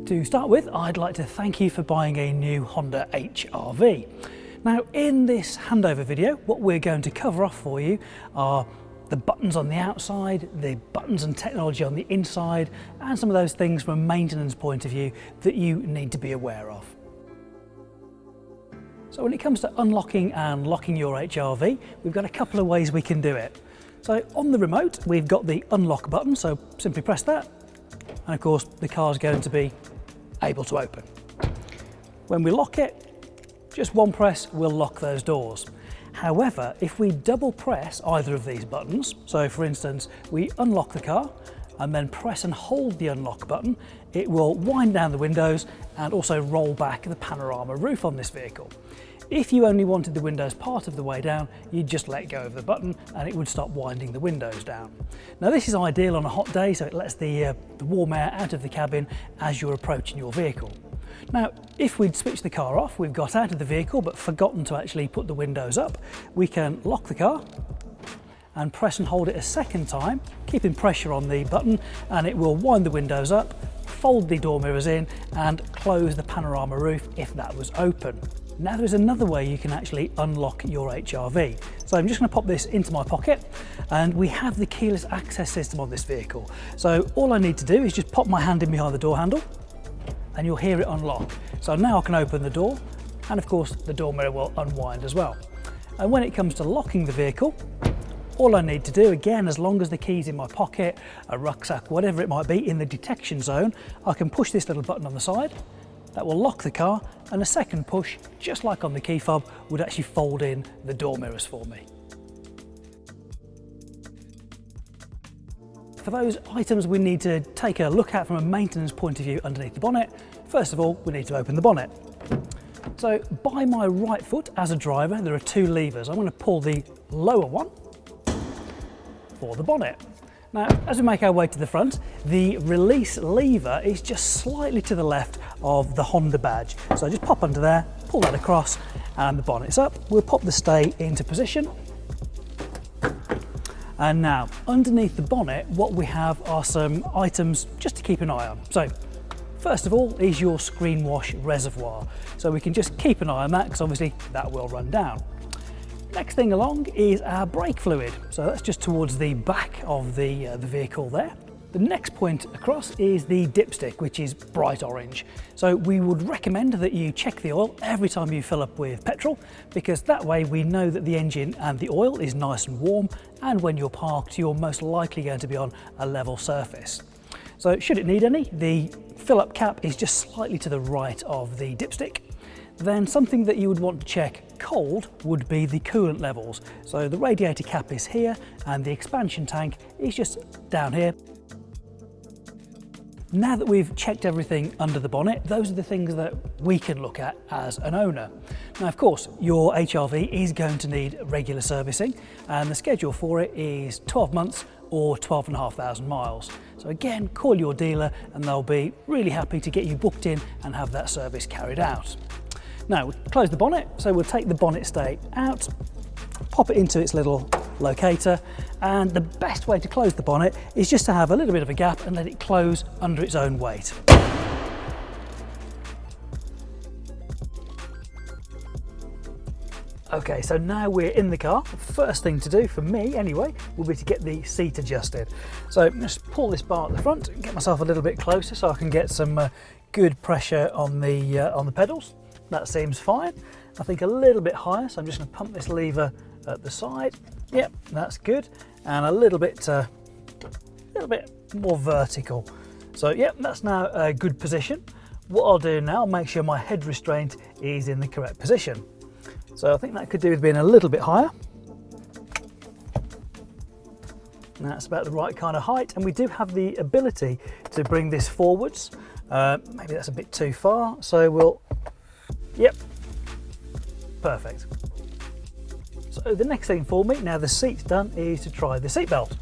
To start with, I'd like to thank you for buying a new Honda HR-V. Now, in this handover video, what we're going to cover off for you are the buttons on the outside, the buttons and technology on the inside, and some of those things from a maintenance point of view that you need to be aware of. So when it comes to unlocking and locking your HR-V, we've got a couple of ways we can do it. So on the remote, we've got the unlock button, so simply press that, and of course the car's going to be able to open. When we lock it, just one press will lock those doors. However, if we double press either of these buttons, so for instance, we unlock the car and then press and hold the unlock button, it will wind down the windows and also roll back the panorama roof on this vehicle. If you only wanted the windows part of the way down, you'd just let go of the button and it would stop winding the windows down. Now this is ideal on a hot day, so it lets the warm air out of the cabin as you're approaching your vehicle. Now, if we'd switched the car off, we've got out of the vehicle but forgotten to actually put the windows up, we can lock the car and press and hold it a second time, keeping pressure on the button, and it will wind the windows up, fold the door mirrors in and close the panorama roof if that was open. Now there's another way you can actually unlock your HR-V. So I'm just going to pop this into my pocket, and we have the keyless access system on this vehicle. So all I need to do is just pop my hand in behind the door handle and you'll hear it unlock. So now I can open the door, and of course the door mirror will unwind as well. And when it comes to locking the vehicle, all I need to do, again, as long as the key's in my pocket, a rucksack, whatever it might be, in the detection zone, I can push this little button on the side. That will lock the car, and a second push, just like on the key fob, would actually fold in the door mirrors for me. For those items we need to take a look at from a maintenance point of view underneath the bonnet, first of all, we need to open the bonnet. So by my right foot as a driver, there are two levers. I'm going to pull the lower one for the bonnet. Now, as we make our way to the front, the release lever is just slightly to the left of the Honda badge. So just pop under there, pull that across, and the bonnet's up. We'll pop the stay into position. And now, underneath the bonnet, what we have are some items just to keep an eye on. So, first of all is your screen wash reservoir. So we can just keep an eye on that, because obviously that will run down. Next thing along is our brake fluid. So that's just towards the back of the vehicle there. The next point across is the dipstick, which is bright orange. So we would recommend that you check the oil every time you fill up with petrol, because that way we know that the engine and the oil is nice and warm, and when you're parked, you're most likely going to be on a level surface. So should it need any, the fill up cap is just slightly to the right of the dipstick. Then something that you would want to check cold would be the coolant levels. So the radiator cap is here and the expansion tank is just down here. Now that we've checked everything under the bonnet, those are the things that we can look at as an owner. Now, of course, your HR-V is going to need regular servicing, and the schedule for it is 12 months or 12,500 miles. So again, call your dealer and they'll be really happy to get you booked in and have that service carried out. Now, we'll close the bonnet, so we'll take the bonnet stay out, pop it into its little locator, and the best way to close the bonnet is just to have a little bit of a gap and let it close under its own weight. Okay, so now we're in the car. The first thing to do, for me anyway, will be to get the seat adjusted. So just pull this bar at the front and get myself a little bit closer so I can get some good pressure on the pedals. That seems fine. I think a little bit higher, so I'm just going to pump this lever at the side. Yep, that's good. And a little bit more vertical. So yep, that's now a good position. What I'll do now, make sure my head restraint is in the correct position. So I think that could do with being a little bit higher. And that's about the right kind of height. And we do have the ability to bring this forwards. Maybe that's a bit too far. So we'll, yep, perfect. So the next thing for me, now the seat's done, is to try the seat belt.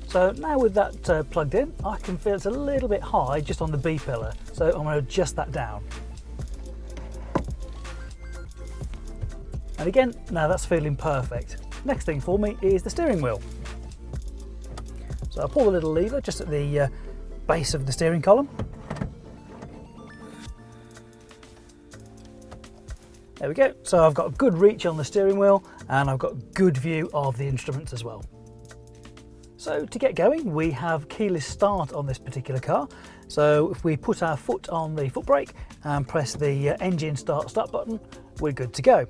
So now with that plugged in, I can feel it's a little bit high just on the B pillar. So I'm going to adjust that down. And again, now that's feeling perfect. Next thing for me is the steering wheel. So I'll pull the little lever just at the base of the steering column. There we go. So I've got good reach on the steering wheel and I've got good view of the instruments as well. So to get going, we have keyless start on this particular car. So if we put our foot on the foot brake and press the engine start button, we're good to go.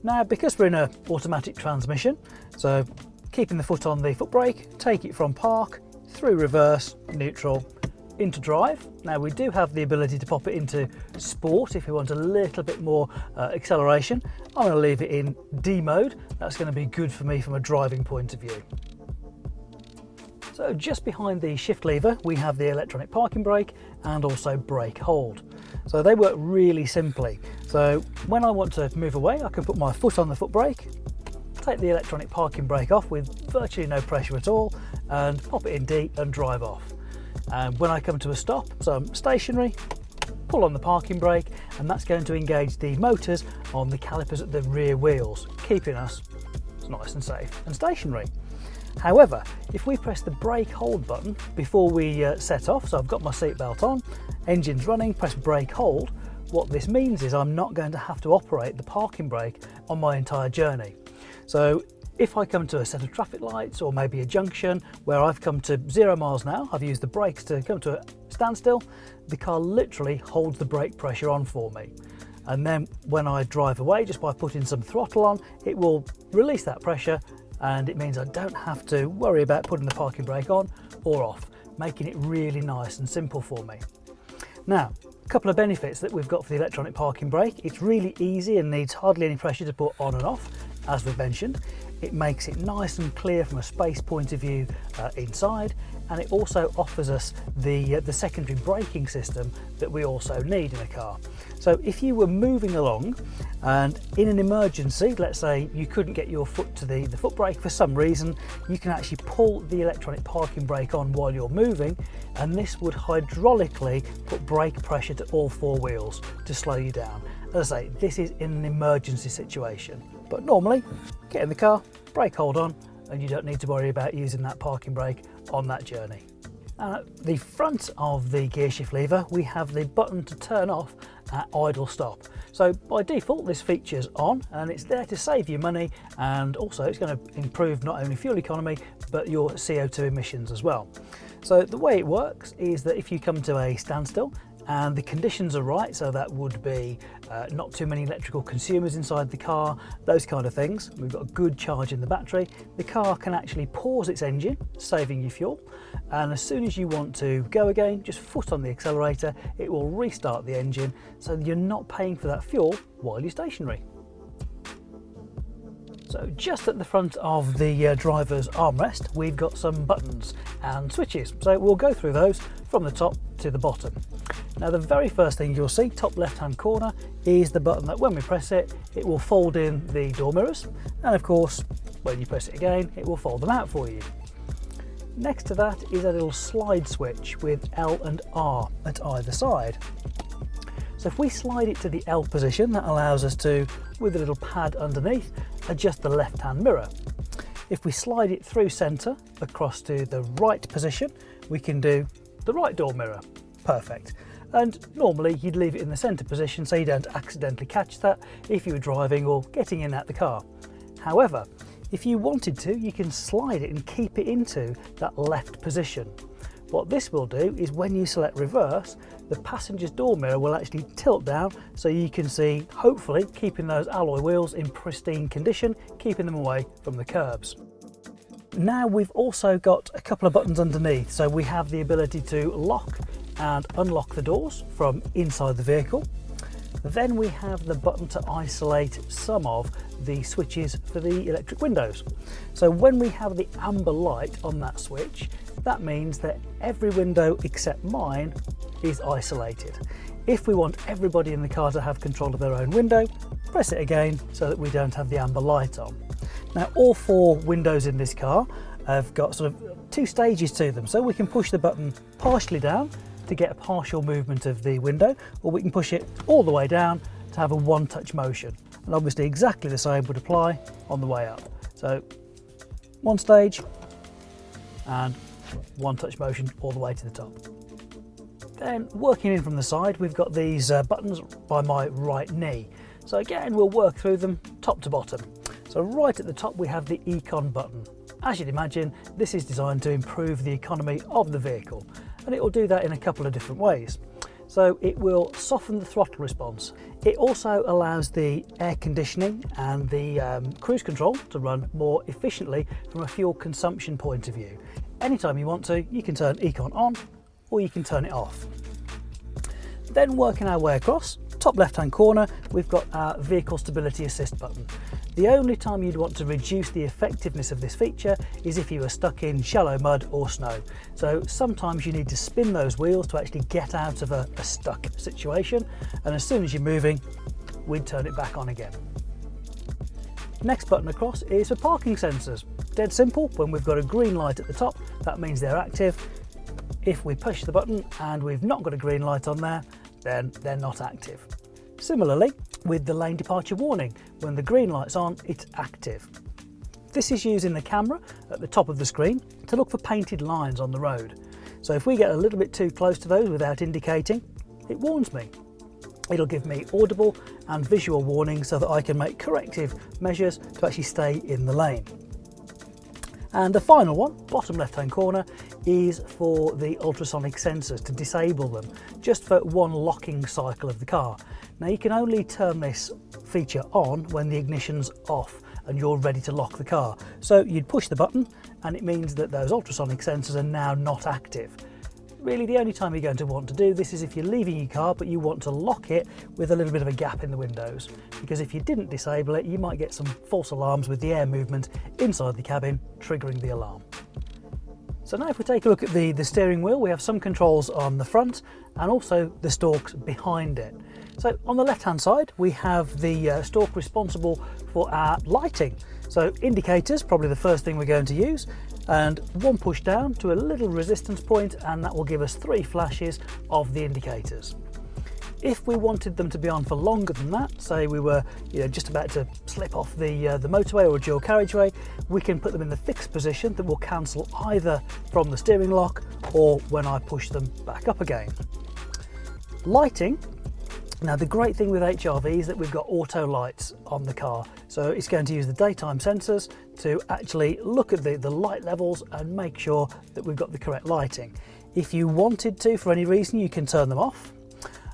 Now, because we're in an automatic transmission, so keeping the foot on the foot brake, take it from park, through reverse, neutral, into drive. Now we do have the ability to pop it into sport if we want a little bit more acceleration. I'm going to leave it in D mode. That's going to be good for me from a driving point of view. So just behind the shift lever we have the electronic parking brake and also brake hold. So they work really simply. So when I want to move away, I can put my foot on the foot brake, take the electronic parking brake off with virtually no pressure at all, and pop it in D and drive off. And when I come to a stop, so I'm stationary, pull on the parking brake, and that's going to engage the motors on the calipers at the rear wheels, keeping us nice and safe and stationary. However, if we press the brake hold button before we set off, so I've got my seatbelt on, engine's running, press brake hold, what this means is I'm not going to have to operate the parking brake on my entire journey. So if I come to a set of traffic lights or maybe a junction where I've come to 0 miles an hour, I've used the brakes to come to a standstill, the car literally holds the brake pressure on for me. And then when I drive away, just by putting some throttle on, it will release that pressure, and it means I don't have to worry about putting the parking brake on or off, making it really nice and simple for me. Now, a couple of benefits that we've got for the electronic parking brake. It's really easy and needs hardly any pressure to put on and off, as we've mentioned. It makes it nice and clear from a space point of view inside, and it also offers us the secondary braking system that we also need in a car. So if you were moving along and in an emergency, let's say you couldn't get your foot to the foot brake for some reason, you can actually pull the electronic parking brake on while you're moving, and this would hydraulically put brake pressure to all 4 wheels to slow you down. As I say, this is in an emergency situation, but normally get in the car, brake hold on, and you don't need to worry about using that parking brake on that journey. At the front of the gear shift lever, we have the button to turn off at idle stop. So by default, this feature's on, and it's there to save you money, and also it's going to improve not only fuel economy, but your CO2 emissions as well. So the way it works is that if you come to a standstill and the conditions are right, so that would be not too many electrical consumers inside the car, those kind of things, we've got a good charge in the battery, the car can actually pause its engine, saving you fuel, and as soon as you want to go again, just foot on the accelerator, it will restart the engine, so you're not paying for that fuel while you're stationary. So just at the front of the driver's armrest, we've got some buttons and switches. So we'll go through those from the top to the bottom. Now the very first thing you'll see, top left-hand corner, is the button that when we press it, it will fold in the door mirrors. And of course, when you press it again, it will fold them out for you. Next to that is a little slide switch with L and R at either side. So if we slide it to the L position, that allows us to, with a little pad underneath, adjust the left-hand mirror. If we slide it through centre across to the right position, we can do the right door mirror. Perfect. And normally you'd leave it in the centre position so you don't accidentally catch that if you were driving or getting in at the car. However, if you wanted to, you can slide it and keep it into that left position. What this will do is when you select reverse, the passenger's door mirror will actually tilt down so you can see, hopefully, keeping those alloy wheels in pristine condition, keeping them away from the curbs. Now we've also got a couple of buttons underneath, so we have the ability to lock and unlock the doors from inside the vehicle. Then we have the button to isolate some of the switches for the electric windows. So when we have the amber light on that switch, that means that every window except mine is isolated. If we want everybody in the car to have control of their own window, press it again so that we don't have the amber light on. Now all 4 windows in this car have got sort of 2 stages to them, so we can push the button partially down to get a partial movement of the window, or we can push it all the way down to have a one-touch motion. And obviously exactly the same would apply on the way up. So 1 stage and 1 touch motion all the way to the top. Then working in from the side, we've got these buttons by my right knee. So again, we'll work through them top to bottom. So right at the top, we have the Econ button. As you'd imagine, this is designed to improve the economy of the vehicle, and it will do that in a couple of different ways. So it will soften the throttle response. It also allows the air conditioning and the cruise control to run more efficiently from a fuel consumption point of view. Anytime you want to, you can turn Econ on or you can turn it off. Then working our way across, top left-hand corner, we've got our Vehicle Stability Assist button. The only time you'd want to reduce the effectiveness of this feature is if you were stuck in shallow mud or snow. So sometimes you need to spin those wheels to actually get out of a stuck situation, and as soon as you're moving, we'd turn it back on again. Next button across is for parking sensors. Dead simple, when we've got a green light at the top, that means they're active. If we push the button and we've not got a green light on there, then they're not active. Similarly, with the lane departure warning, when the green light's on, it's active. This is using the camera at the top of the screen to look for painted lines on the road. So if we get a little bit too close to those without indicating, it warns me. It'll give me audible and visual warning so that I can make corrective measures to actually stay in the lane. And the final one, bottom left-hand corner, is for the ultrasonic sensors, to disable them just for one locking cycle of the car. Now you can only turn this feature on when the ignition's off and you're ready to lock the car. So you'd push the button and it means that those ultrasonic sensors are now not active. Really, the only time you're going to want to do this is if you're leaving your car but you want to lock it with a little bit of a gap in the windows, because if you didn't disable it, you might get some false alarms with the air movement inside the cabin triggering the alarm. So now if we take a look at the steering wheel, we have some controls on the front and also the stalks behind it. So on the left hand side, we have the stalk responsible for our lighting. So indicators, probably the first thing we're going to use, and one push down to a little resistance point, and that will give us 3 flashes of the indicators. If we wanted them to be on for longer than that, say we were just about to slip off the motorway or a dual carriageway, we can put them in the fixed position that will cancel either from the steering lock or when I push them back up again. Lighting. Now the great thing with HRV is that we've got auto lights on the car, so it's going to use the daytime sensors to actually look at the light levels and make sure that we've got the correct lighting. If you wanted to, for any reason, you can turn them off,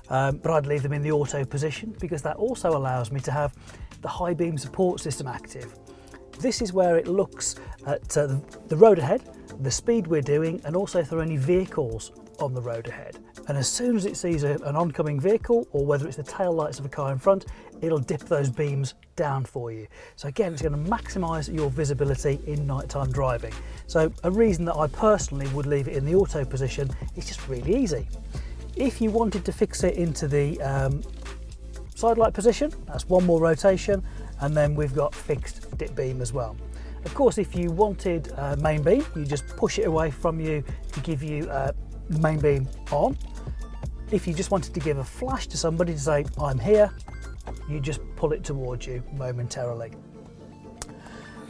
but I'd leave them in the auto position because that also allows me to have the high beam support system active. This is where it looks at the road ahead, the speed we're doing, and also if there are any vehicles on the road ahead. And as soon as it sees an oncoming vehicle, or whether it's the tail lights of a car in front, it'll dip those beams down for you. So again, it's going to maximise your visibility in nighttime driving. So a reason that I personally would leave it in the auto position is just really easy. If you wanted to fix it into the side light position, that's one more rotation, and then we've got fixed dip beam as well. Of course, if you wanted main beam, you just push it away from you to give you main beam on. If you just wanted to give a flash to somebody to say, I'm here, you just pull it towards you momentarily.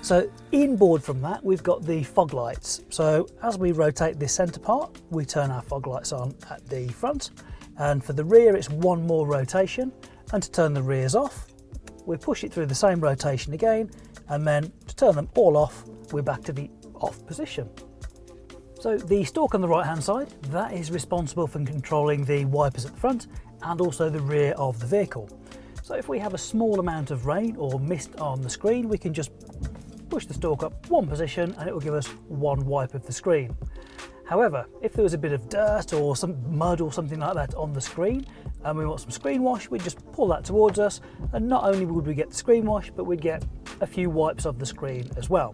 So inboard from that, we've got the fog lights. So as we rotate this centre part, we turn our fog lights on at the front. And for the rear, it's one more rotation. And to turn the rears off, we push it through the same rotation again. And then to turn them all off, we're back to the off position. So the stalk on the right hand side, that is responsible for controlling the wipers at the front and also the rear of the vehicle. So if we have a small amount of rain or mist on the screen, we can just push the stalk up one position and it will give us one wipe of the screen. However, if there was a bit of dirt or some mud or something like that on the screen and we want some screen wash, we'd just pull that towards us, and not only would we get the screen wash, but we'd get a few wipes of the screen as well.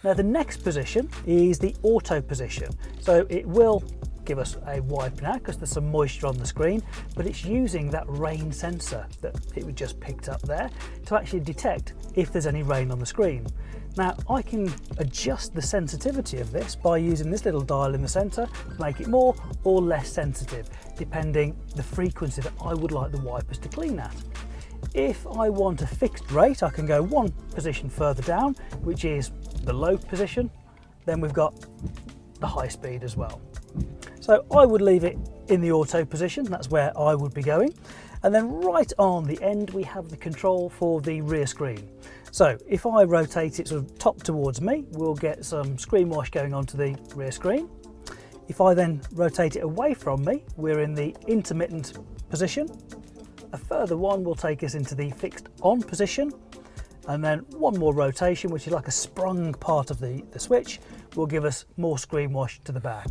Now the next position is the auto position. So it will give us a wipe now because there's some moisture on the screen, but it's using that rain sensor that it just picked up there to actually detect if there's any rain on the screen. Now I can adjust the sensitivity of this by using this little dial in the center to make it more or less sensitive, depending the frequency that I would like the wipers to clean at. If I want a fixed rate, I can go one position further down, which is the low position. Then we've got the high speed as well. So So I would leave it in the auto position, that's where I would be going. And then right on the end we have the control for the rear screen. So if I rotate it sort of top towards me, we'll get some screen wash going onto the rear screen. If I then rotate it away from me, we're in the intermittent position. A further one will take us into the fixed on position. And then one more rotation, which is like a sprung part of the switch, will give us more screen wash to the back.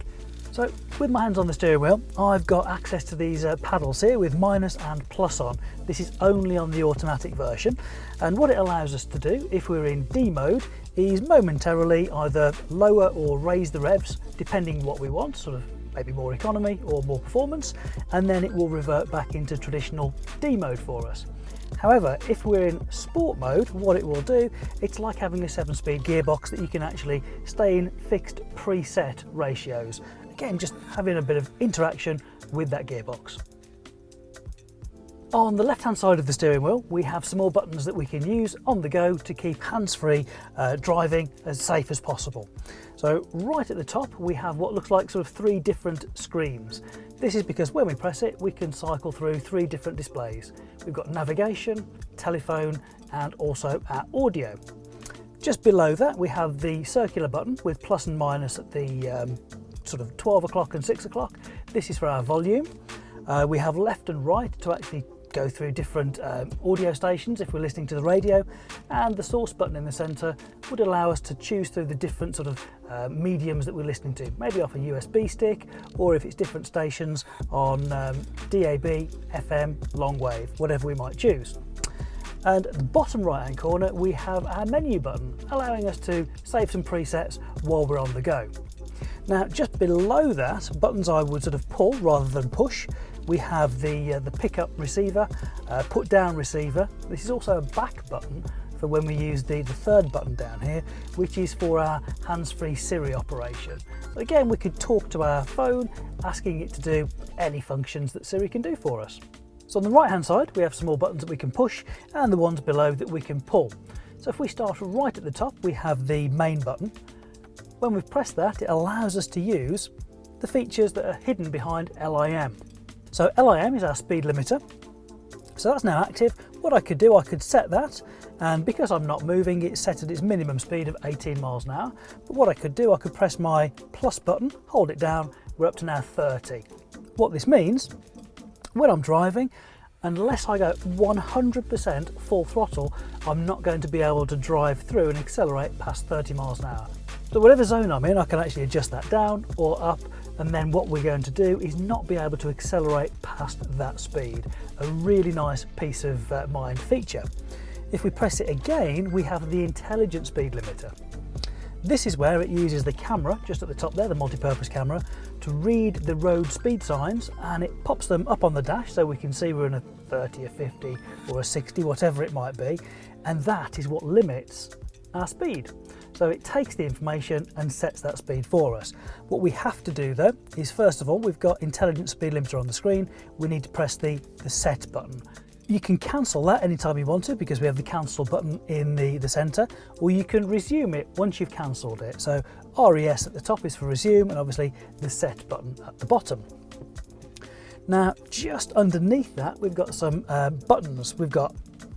So with my hands on the steering wheel, I've got access to these paddles here with minus and plus on. This is only on the automatic version. And what it allows us to do, if we're in D mode, is momentarily either lower or raise the revs, depending what we want, sort of maybe more economy or more performance, and then it will revert back into traditional D mode for us. However, if we're in sport mode, what it will do, it's like having a 7-speed gearbox that you can actually stay in fixed preset ratios. Again, just having a bit of interaction with that gearbox. On the left-hand side of the steering wheel, we have some more buttons that we can use on the go to keep hands-free driving as safe as possible. So right at the top, we have what looks like sort of 3 different screens. This is because when we press it, we can cycle through 3 different displays. We've got navigation, telephone, and also our audio. Just below that, we have the circular button with plus and minus at the sort of 12 o'clock and 6 o'clock. This is for our volume. We have left and right to actually go through different audio stations if we're listening to the radio, and the source button in the centre would allow us to choose through the different sort of mediums that we're listening to, maybe off a USB stick, or if it's different stations on DAB, FM, long wave, whatever we might choose. And at the bottom right hand corner we have our menu button, allowing us to save some presets while we're on the go. Now just below that, buttons I would sort of pull rather than push, we have the pick up receiver, put down receiver. This is also a back button for when we use the third button down here, which is for our hands-free Siri operation. So again, we could talk to our phone, asking it to do any functions that Siri can do for us. So on the right hand side, we have some more buttons that we can push and the ones below that we can pull. So if we start right at the top, we have the main button. When we've pressed that, it allows us to use the features that are hidden behind LIM. So LIM is our speed limiter. So that's now active. What I could do, I could set that, and because I'm not moving, it's set at its minimum speed of 18 miles an hour. But what I could do, I could press my plus button, hold it down, we're up to now 30. What this means, when I'm driving, unless I go 100% full throttle, I'm not going to be able to drive through and accelerate past 30 miles an hour. So whatever zone I'm in, I can actually adjust that down or up, and then what we're going to do is not be able to accelerate past that speed. A really nice peace of mind feature. If we press it again, we have the intelligent speed limiter. This is where it uses the camera, just at the top there, the multi-purpose camera, to read the road speed signs, and it pops them up on the dash so we can see we're in a 30, a 50 or a 60, whatever it might be, and that is what limits our speed. So it takes the information and sets that speed for us. What we have to do though is, first of all, we've got intelligent speed limiter on the screen, we need to press the set button. You can cancel that anytime you want to because we have the cancel button in the centre, or you can resume it once you've cancelled it. So RES at the top is for resume, and obviously the set button at the bottom. Now just underneath that we've got some buttons. We've got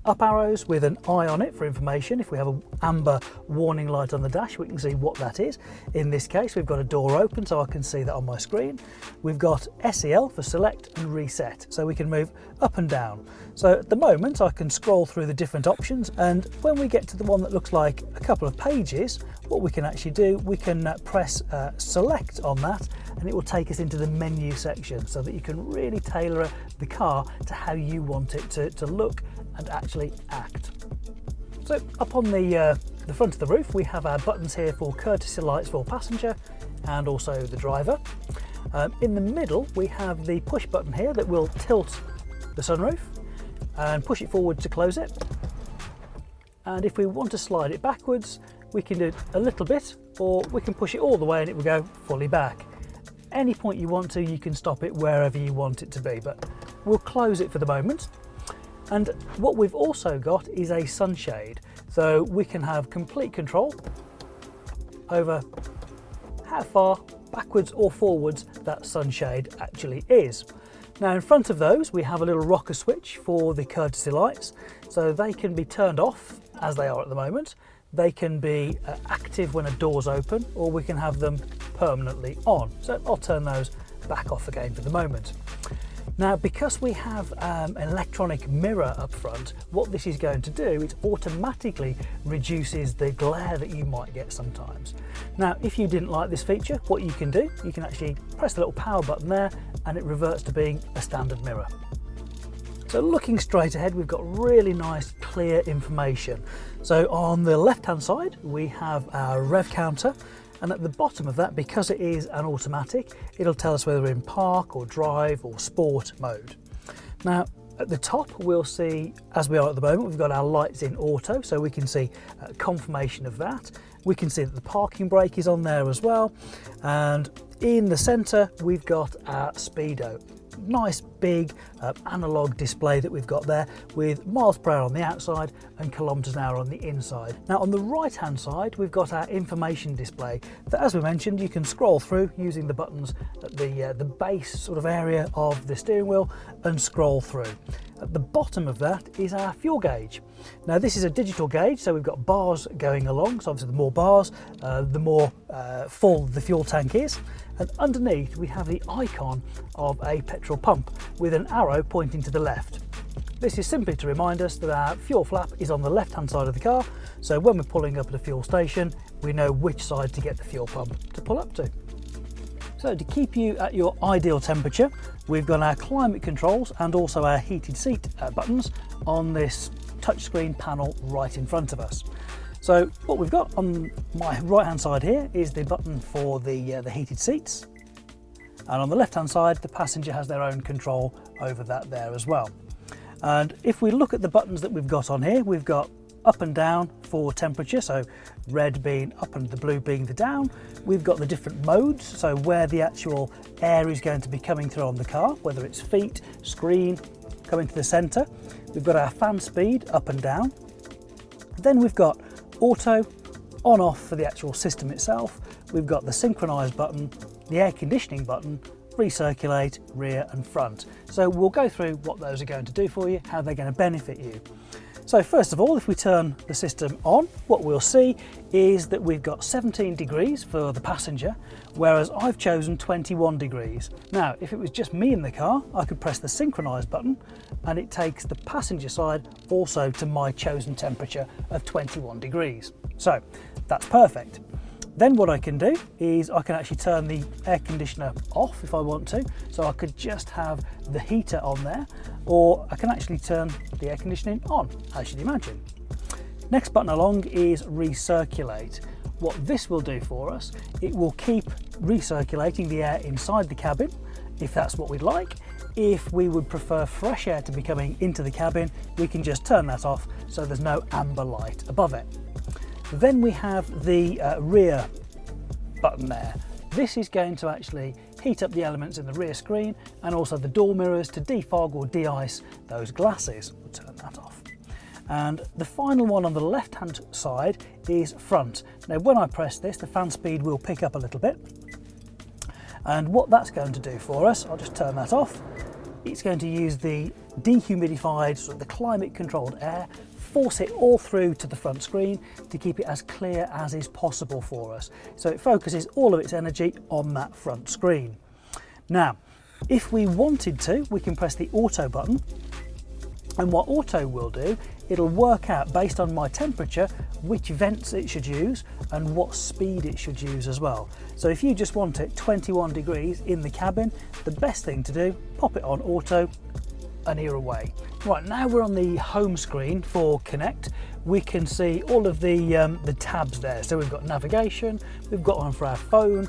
up arrows with an eye on it for information. If we have an amber warning light on the dash, we can see what that is. In this case, we've got a door open, so I can see that on my screen. We've got SEL for select and reset, so we can move up and down. So at the moment, I can scroll through the different options, and when we get to the one that looks like a couple of pages, what we can actually do, we can press select on that, and it will take us into the menu section so that you can really tailor the car to how you want it to look and actually act. So up on the front of the roof, we have our buttons here for courtesy lights for passenger and also the driver. In the middle, we have the push button here that will tilt the sunroof and push it forward to close it. And if we want to slide it backwards, we can do it a little bit, or we can push it all the way and it will go fully back. Any point you want to, you can stop it wherever you want it to be, but we'll close it for the moment. And what we've also got is a sunshade, so we can have complete control over how far backwards or forwards that sunshade actually is. Now in front of those we have a little rocker switch for the courtesy lights, so they can be turned off as they are at the moment. They can be active when a door's open, or we can have them permanently on. So I'll turn those back off again for the moment. Now, because we have an electronic mirror up front, what this is going to do is automatically reduces the glare that you might get sometimes. Now, if you didn't like this feature, what you can do, you can actually press the little power button there and it reverts to being a standard mirror. So looking straight ahead, we've got really nice, clear information. So on the left-hand side, we have our rev counter. And at the bottom of that, because it is an automatic, it'll tell us whether we're in park or drive or sport mode. Now, at the top, we'll see, as we are at the moment, we've got our lights in auto, so we can see confirmation of that. We can see that the parking brake is on there as well. And in the center, we've got our speedo. Nice big analog display that we've got there with miles per hour on the outside and kilometers an hour on the inside. Now on the right hand side we've got our information display that, as we mentioned, you can scroll through using the buttons at the base sort of area of the steering wheel and scroll through. At the bottom of that is our fuel gauge. Now this is a digital gauge, so we've got bars going along, so obviously the more bars, the more full the fuel tank is. And underneath we have the icon of a petrol pump with an arrow pointing to the left. This is simply to remind us that our fuel flap is on the left hand side of the car, so when we're pulling up at a fuel station we know which side to get the fuel pump to pull up to. So to keep you at your ideal temperature, we've got our climate controls and also our heated seat buttons on this touchscreen panel right in front of us. So what we've got on my right hand side here is the button for the heated seats, and on the left hand side the passenger has their own control over that there as well. And if we look at the buttons that we've got on here, we've got up and down for temperature, so red being up and the blue being the down. We've got the different modes, so where the actual air is going to be coming through on the car, whether it's feet, screen, coming to the center. We've got our fan speed up and down. Then we've got auto, on off for the actual system itself. We've got the synchronize button, the air conditioning button, recirculate, rear and front. So we'll go through what those are going to do for you, how they're going to benefit you. So first of all, if we turn the system on, what we'll see is that we've got 17 degrees for the passenger, whereas I've chosen 21 degrees. Now, if it was just me in the car, I could press the synchronise button and it takes the passenger side also to my chosen temperature of 21 degrees. So that's perfect. Then what I can do is I can actually turn the air conditioner off if I want to. So I could just have the heater on there, or I can actually turn the air conditioning on, as you'd imagine. Next button along is recirculate. What this will do for us, it will keep recirculating the air inside the cabin, if that's what we'd like. If we would prefer fresh air to be coming into the cabin, we can just turn that off so there's no amber light above it. Then we have the rear button there. This is going to actually heat up the elements in the rear screen and also the door mirrors to defog or de-ice those glasses. We'll turn that off. And the final one on the left hand side is front. Now when I press this, the fan speed will pick up a little bit. And what that's going to do for us, I'll just turn that off. It's going to use the dehumidified, sort of the climate controlled air, force it all through to the front screen to keep it as clear as is possible for us. So it focuses all of its energy on that front screen. Now, if we wanted to, we can press the auto button, and what auto will do, it'll work out based on my temperature which vents it should use and what speed it should use as well. So if you just want it 21 degrees in the cabin, the best thing to do, pop it on auto and you're away. Right, now we're on the home screen for Connect. We can see all of the tabs there. So we've got navigation, we've got one for our phone,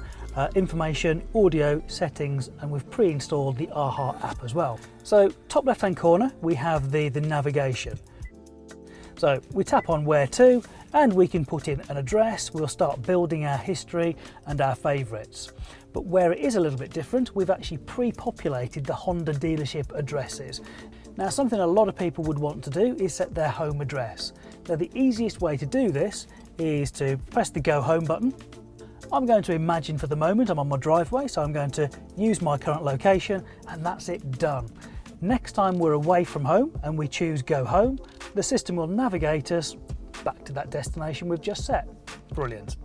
information, audio, settings, and we've pre-installed the AHA app as well. So top left hand corner, we have the navigation. So we tap on where to and we can put in an address. We'll start building our history and our favourites. But where it is a little bit different, we've actually pre-populated the Honda dealership addresses. Now, something a lot of people would want to do is set their home address. Now, the easiest way to do this is to press the Go Home button, I'm going to imagine for the moment I'm on my driveway, so I'm going to use my current location, and that's it, done. Next time we're away from home and we choose go home, the system will navigate us back to that destination we've just set. Brilliant.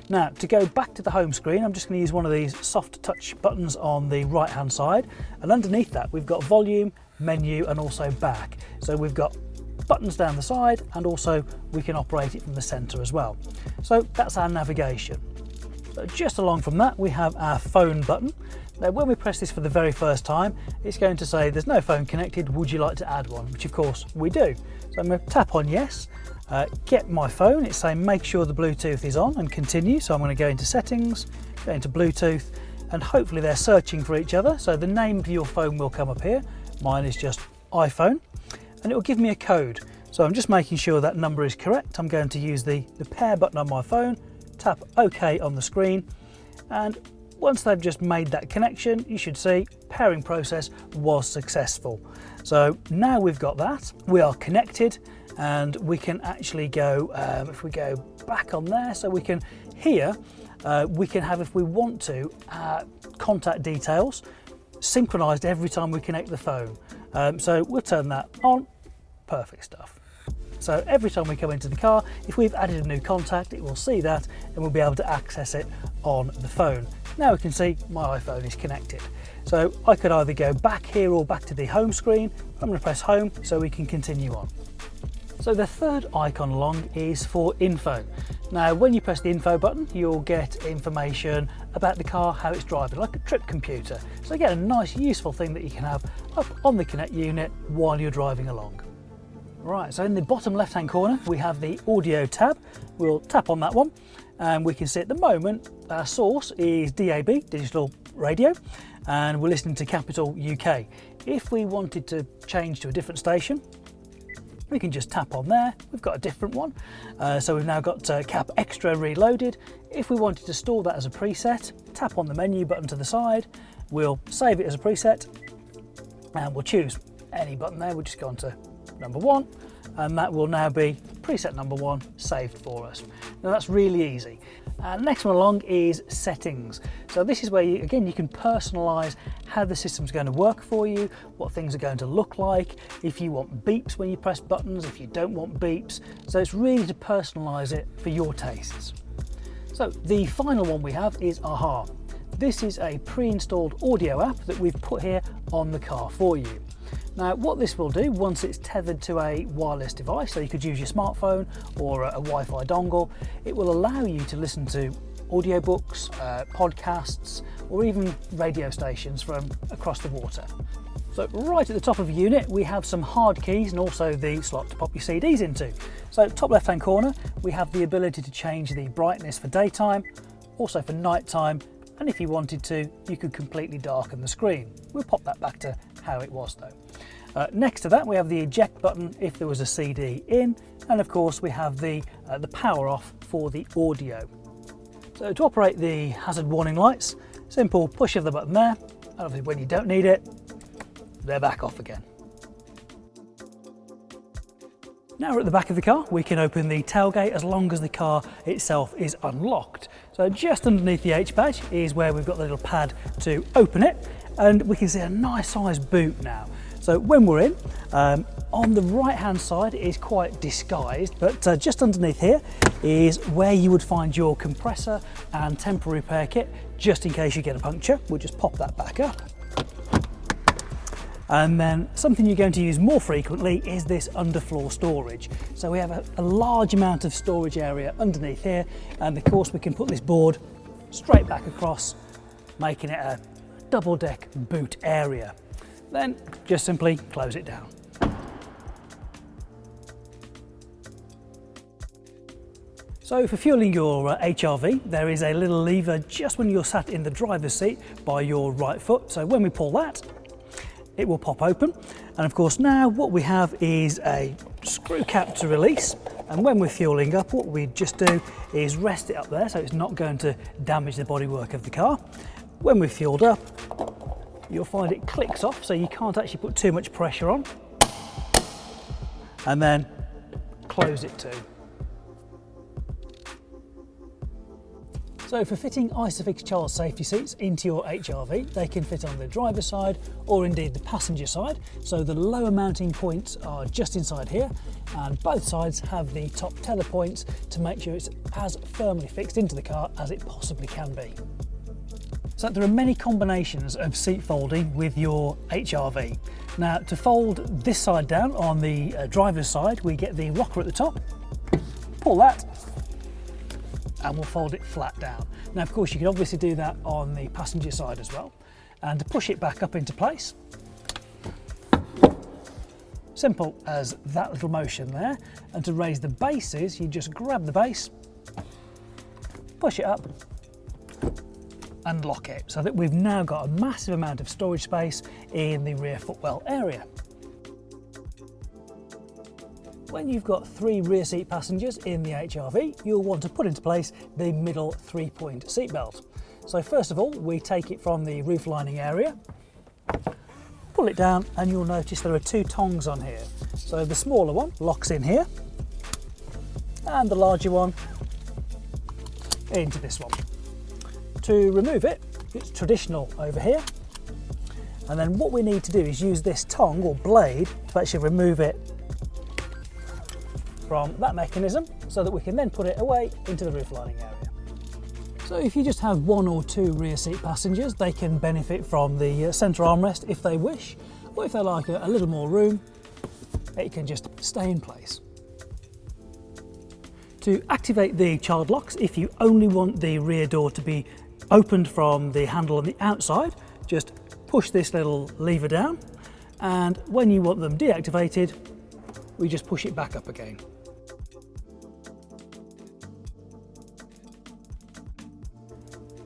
Now, to go back to the home screen, I'm just going to use one of these soft touch buttons on the right hand side, and underneath that we've got volume, menu, and also back. So we've got buttons down the side, and also we can operate it from the center as well. So that's our navigation. So just along from that we have our phone button. Now when we press this for the very first time, it's going to say there's no phone connected, would you like to add one? Which of course we do. So I'm going to tap on yes, get my phone, it's saying make sure the Bluetooth is on and continue. So I'm going to go into settings, go into Bluetooth, and hopefully they're searching for each other. So the name of your phone will come up here. Mine is just iPhone, and it will give me a code. So I'm just making sure that number is correct. I'm going to use the pair button on my phone, tap OK on the screen, and once they've just made that connection, you should see pairing process was successful. So now we've got that, we are connected, and we can actually go, if we go back on there, so we can here, we can have, if we want to, contact details synchronized every time we connect the phone. So we'll turn that on, perfect stuff. So every time we come into the car, if we've added a new contact, it will see that and we'll be able to access it on the phone. Now we can see my iPhone is connected. So I could either go back here or back to the home screen. I'm going to press home so we can continue on. So the third icon along is for info. Now when you press the info button, you'll get information about the car, how it's driving, like a trip computer. So again, a nice useful thing that you can have up on the Connect unit while you're driving along. Right, so in the bottom left hand corner we have the audio tab. We'll tap on that one and we can see at the moment our source is DAB, digital radio, and we're listening to Capital UK. If we wanted to change to a different station, we can just tap on there. We've got a different one. So we've now got Cap Extra reloaded. If we wanted to store that as a preset, tap on the menu button to the side. We'll save it as a preset and we'll choose any button there. We'll just go on to number 1, and that will now be preset number 1 saved for us. Now that's really easy. Next one along is settings. So this is where you can personalize how the system's going to work for you, what things are going to look like, if you want beeps when you press buttons, if you don't want beeps. So it's really to personalize it for your tastes. So the final one we have is AHA. This is a pre-installed audio app that we've put here on the car for you. Now what this will do, once it's tethered to a wireless device, so you could use your smartphone or a Wi-Fi dongle, it will allow you to listen to audiobooks, podcasts, or even radio stations from across the water. So right at the top of the unit we have some hard keys and also the slot to pop your CDs into. So top left hand corner we have the ability to change the brightness for daytime, also for nighttime, and if you wanted to, you could completely darken the screen. We'll pop that back to how it was though. Next to that we have the eject button if there was a CD in, and of course we have the power off for the audio. So to operate the hazard warning lights, simple push of the button there, and obviously when you don't need it, they're back off again. Now we're at the back of the car, we can open the tailgate as long as the car itself is unlocked. So just underneath the H badge is where we've got the little pad to open it, and we can see a nice sized boot now. So when we're in, on the right hand side it is quite disguised, but just underneath here is where you would find your compressor and temporary repair kit, just in case you get a puncture. We'll just pop that back up. And then something you're going to use more frequently is this underfloor storage. So we have a large amount of storage area underneath here, and of course we can put this board straight back across, making it a double deck boot area. Then just simply close it down. So for fueling your HRV, there is a little lever just when you're sat in the driver's seat by your right foot. So when we pull that, it will pop open, and of course now what we have is a screw cap to release, and when we're fueling up what we just do is rest it up there so it's not going to damage the bodywork of the car. When we're fueled up you'll find it clicks off, so you can't actually put too much pressure on, and then close it too. So for fitting Isofix child safety seats into your HRV, they can fit on the driver's side or indeed the passenger side. So the lower mounting points are just inside here, and both sides have the top tether points to make sure it's as firmly fixed into the car as it possibly can be. So there are many combinations of seat folding with your HRV. Now to fold this side down on the driver's side, we get the rocker at the top, pull that, and we'll fold it flat down. Now of course you can obviously do that on the passenger side as well. And to push it back up into place, simple as that little motion there. And to raise the bases, you just grab the base, push it up, and lock it, so that we've now got a massive amount of storage space in the rear footwell area. When you've got 3 rear seat passengers in the HRV, you'll want to put into place the middle 3-point seat belt. So first of all, we take it from the roof lining area, pull it down, and you'll notice there are 2 tongs on here. So the smaller one locks in here, and the larger one into this one. To remove it, it's traditional over here, and then what we need to do is use this tong or blade to actually remove it from that mechanism, so that we can then put it away into the roof lining area. So if you just have 1 or 2 rear seat passengers, they can benefit from the centre armrest if they wish, or if they like a little more room, it can just stay in place. To activate the child locks, if you only want the rear door to be opened from the handle on the outside, just push this little lever down, and when you want them deactivated, we just push it back up again.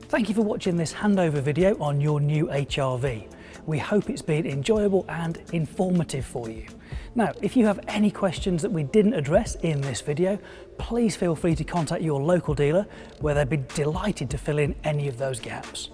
Thank you for watching this handover video on your new HRV. We hope it's been enjoyable and informative for you. Now, if you have any questions that we didn't address in this video, please feel free to contact your local dealer, where they'd be delighted to fill in any of those gaps.